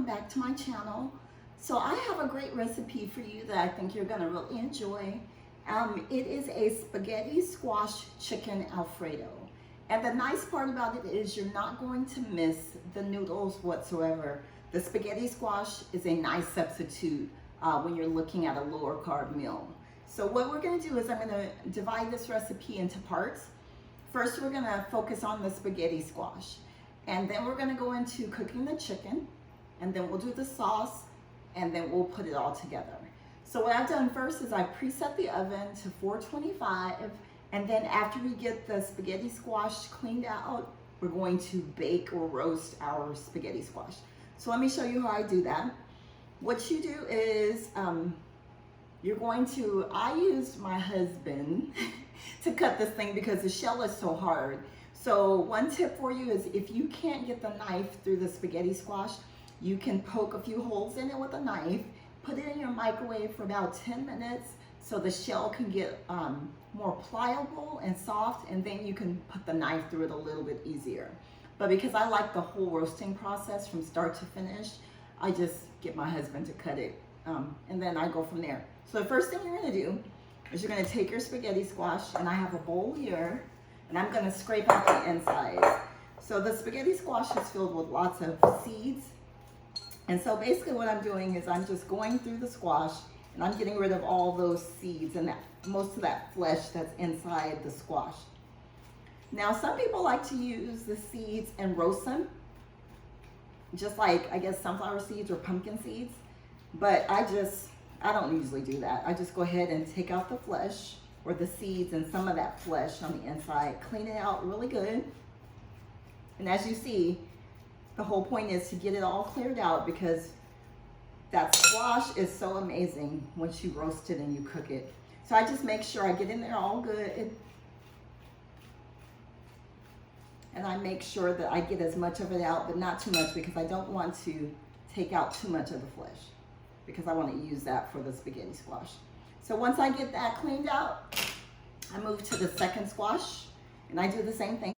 back to my channel. So I have a great recipe for you that I think you're gonna really enjoy. It is a spaghetti squash chicken Alfredo. And the nice part about it is you're not going to miss the noodles whatsoever. The spaghetti squash is a nice substitute when you're looking at a lower carb meal. So what we're gonna do is I'm gonna divide this recipe into parts. First, we're gonna focus on the spaghetti squash. And then we're gonna go into cooking the chicken. And then we'll do the sauce. And then we'll put it all together. So what I've done first is I preset the oven to 425. And then after we get the spaghetti squash cleaned out, we're going to bake or roast our spaghetti squash. So let me show you how I do that. What you do is, I used my husband to cut this thing because the shell is so hard. So one tip for you is if you can't get the knife through the spaghetti squash, you can poke a few holes in it with a knife, put it in your microwave for about 10 minutes so the shell can get more pliable and soft, and then you can put the knife through it a little bit easier. But because I like the whole roasting process from start to finish, I just get my husband to cut it, and then I go from there. So the first thing you're gonna do is you're gonna take your spaghetti squash, and I have a bowl here, and I'm gonna scrape out the inside. So the spaghetti squash is filled with lots of seeds. And so basically what I'm doing is I'm just going through the squash and I'm getting rid of all those seeds and most of that flesh that's inside the squash. Now, some people like to use the seeds and roast them, just like, I guess, sunflower seeds or pumpkin seeds. But I don't usually do that. I just go ahead and take out the flesh or the seeds and some of that flesh on the inside, clean it out really good. And as you see, the whole point is to get it all cleared out because that squash is so amazing once you roast it and you cook it. So I just make sure I get in there all good. And I make sure that I get as much of it out, but not too much because I don't want to take out too much of the flesh because I want to use that for the spaghetti squash. So once I get that cleaned out, I move to the second squash and I do the same thing.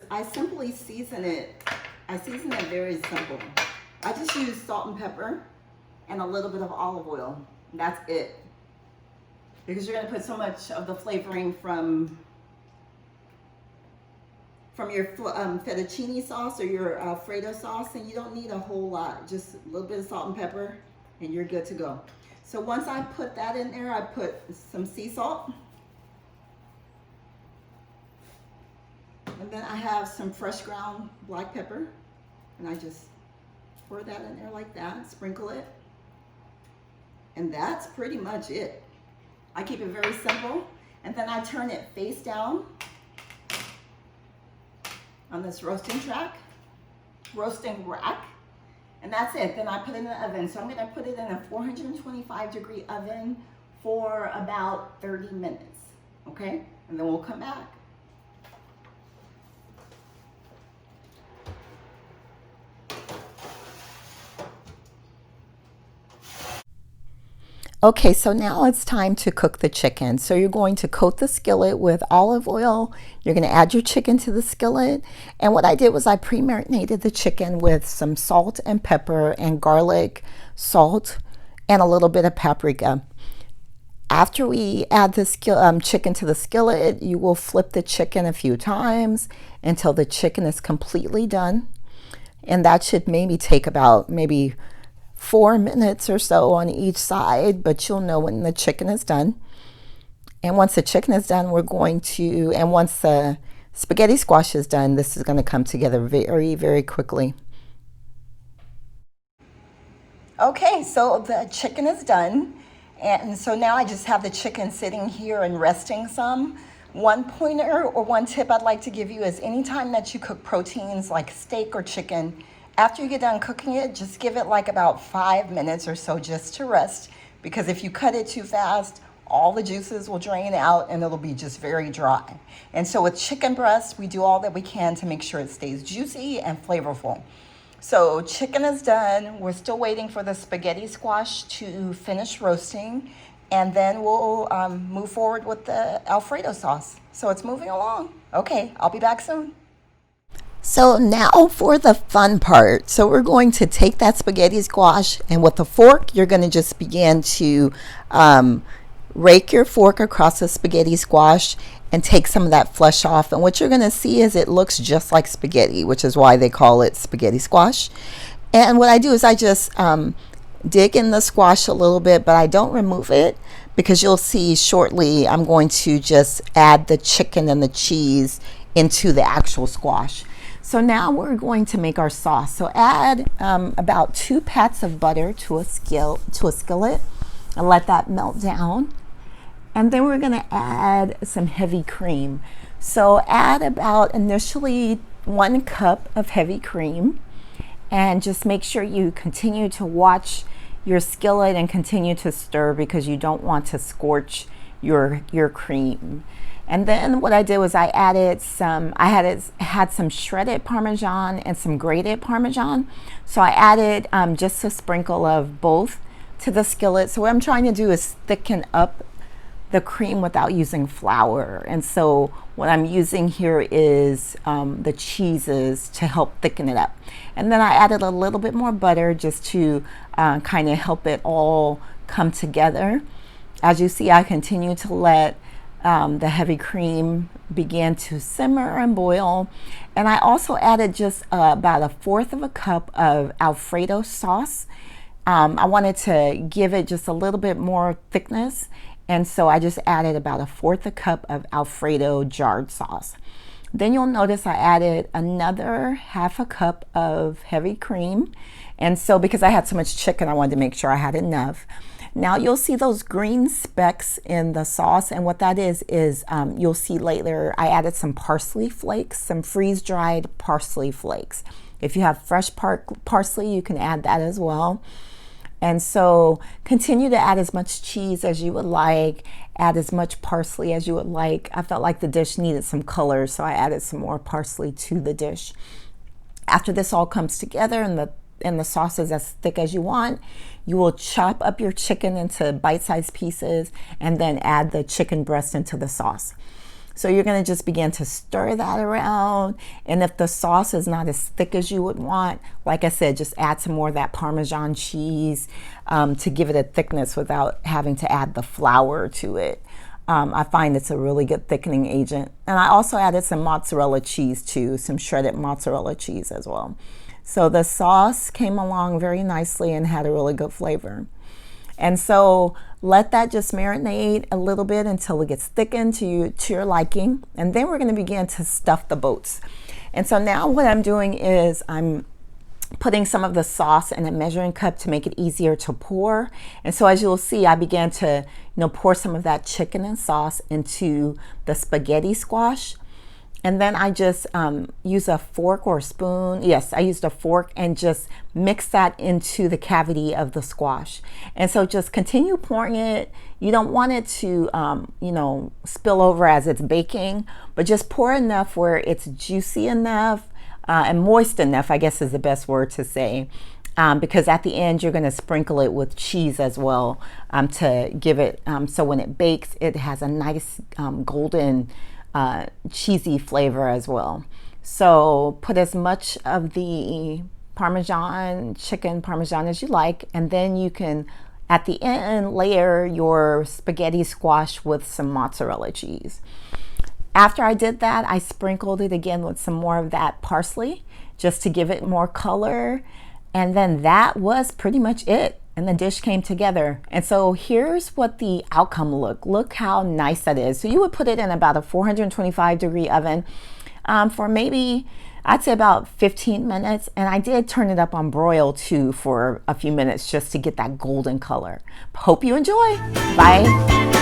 I simply season it. I season it very simple. I just use salt and pepper and a little bit of olive oil. That's it. Because you're going to put so much of the flavoring from your fettuccine sauce or your Alfredo sauce, and you don't need a whole lot. Just a little bit of salt and pepper, and you're good to go. So once I put that in there, I put some sea salt. And then I have some fresh ground black pepper, and I just pour that in there like that, sprinkle it. And that's pretty much it. I keep it very simple, and then I turn it face down on this roasting rack, and that's it. Then I put it in the oven. So I'm gonna put it in a 425-degree oven for about 30 minutes, okay? And then we'll come back. Okay, so now it's time to cook the chicken. So you're going to coat the skillet with olive oil. You're going to add your chicken to the skillet. And what I did was I pre-marinated the chicken with some salt and pepper and garlic, salt, and a little bit of paprika. After we add the chicken to the skillet, you will flip the chicken a few times until the chicken is completely done. And that should maybe take about 4 minutes or so on each side, but you'll know when the chicken is done. And once the chicken is done, and once the spaghetti squash is done, this is going to come together very, very quickly. Okay, so the chicken is done. And so now I just have the chicken sitting here and resting some. One pointer or one tip I'd like to give you is anytime that you cook proteins like steak or chicken, after you get done cooking it, just give it like about 5 minutes or so just to rest because if you cut it too fast, all the juices will drain out and it'll be just very dry. And so with chicken breast, we do all that we can to make sure it stays juicy and flavorful. So chicken is done. We're still waiting for the spaghetti squash to finish roasting, and then we'll move forward with the Alfredo sauce. So it's moving along. Okay, I'll be back soon. So now for the fun part. So we're going to take that spaghetti squash, and with a fork, you're going to just begin to rake your fork across the spaghetti squash and take some of that flesh off. And what you're going to see is it looks just like spaghetti, which is why they call it spaghetti squash. And what I do is I just dig in the squash a little bit, but I don't remove it, because you'll see shortly I'm going to just add the chicken and the cheese into the actual squash. So now we're going to make our sauce. So add about 2 pats of butter to a skillet and let that melt down. And then we're going to add some heavy cream. So add about initially 1 cup of heavy cream, and just make sure you continue to watch your skillet and continue to stir, because you don't want to scorch your cream. And then what I did was I added had some shredded Parmesan and some grated Parmesan. So I added just a sprinkle of both to the skillet. So what I'm trying to do is thicken up the cream without using flour. And so what I'm using here is the cheeses to help thicken it up. And then I added a little bit more butter just to kind of help it all come together. As you see, I continue to let the heavy cream began to simmer and boil. And I also added just about 1/4 of a cup of Alfredo sauce. I wanted to give it just a little bit more thickness, and so I just added about 1/4 a cup of Alfredo jarred sauce. Then you'll notice I added another 1/2 a cup of heavy cream, and so because I had so much chicken, I wanted to make sure I had enough. Now you'll see those green specks in the sauce, and what that is you'll see later I added some parsley flakes, some freeze-dried parsley flakes. If you have fresh parsley, you can add that as well. And so continue to add as much cheese as you would like, add as much parsley as you would like. I felt like the dish needed some color, so I added some more parsley to the dish. After this all comes together and the sauce is as thick as you want, you will chop up your chicken into bite-sized pieces and then add the chicken breast into the sauce. So you're going to just begin to stir that around, and if the sauce is not as thick as you would want, like I said, just add some more of that Parmesan cheese to give it a thickness without having to add the flour to it. I find it's a really good thickening agent. And I also added some mozzarella cheese too, some shredded mozzarella cheese as well. So the sauce came along very nicely and had a really good flavor. And so let that just marinate a little bit until it gets thickened to your liking. And then we're going to begin to stuff the boats. And so now what I'm doing is I'm putting some of the sauce in a measuring cup to make it easier to pour. And so as you'll see, I began to pour some of that chicken and sauce into the spaghetti squash. And then I just use a fork or a spoon. Yes, I used a fork and just mix that into the cavity of the squash. And so just continue pouring it. You don't want it to, spill over as it's baking, but just pour enough where it's juicy enough and moist enough, I guess is the best word to say. Because at the end, you're going to sprinkle it with cheese as well to give it, so when it bakes, it has a nice golden cheesy flavor as well. So put as much of the chicken Parmesan as you like, and then you can at the end layer your spaghetti squash with some mozzarella cheese. After I did that, I sprinkled it again with some more of that parsley just to give it more color, and then that was pretty much it. And the dish came together. And so here's what the outcome look how nice that is. So you would put it in about a 425-degree oven for maybe, I'd say about 15 minutes. And I did turn it up on broil too for a few minutes just to get that golden color. Hope you enjoy. Bye.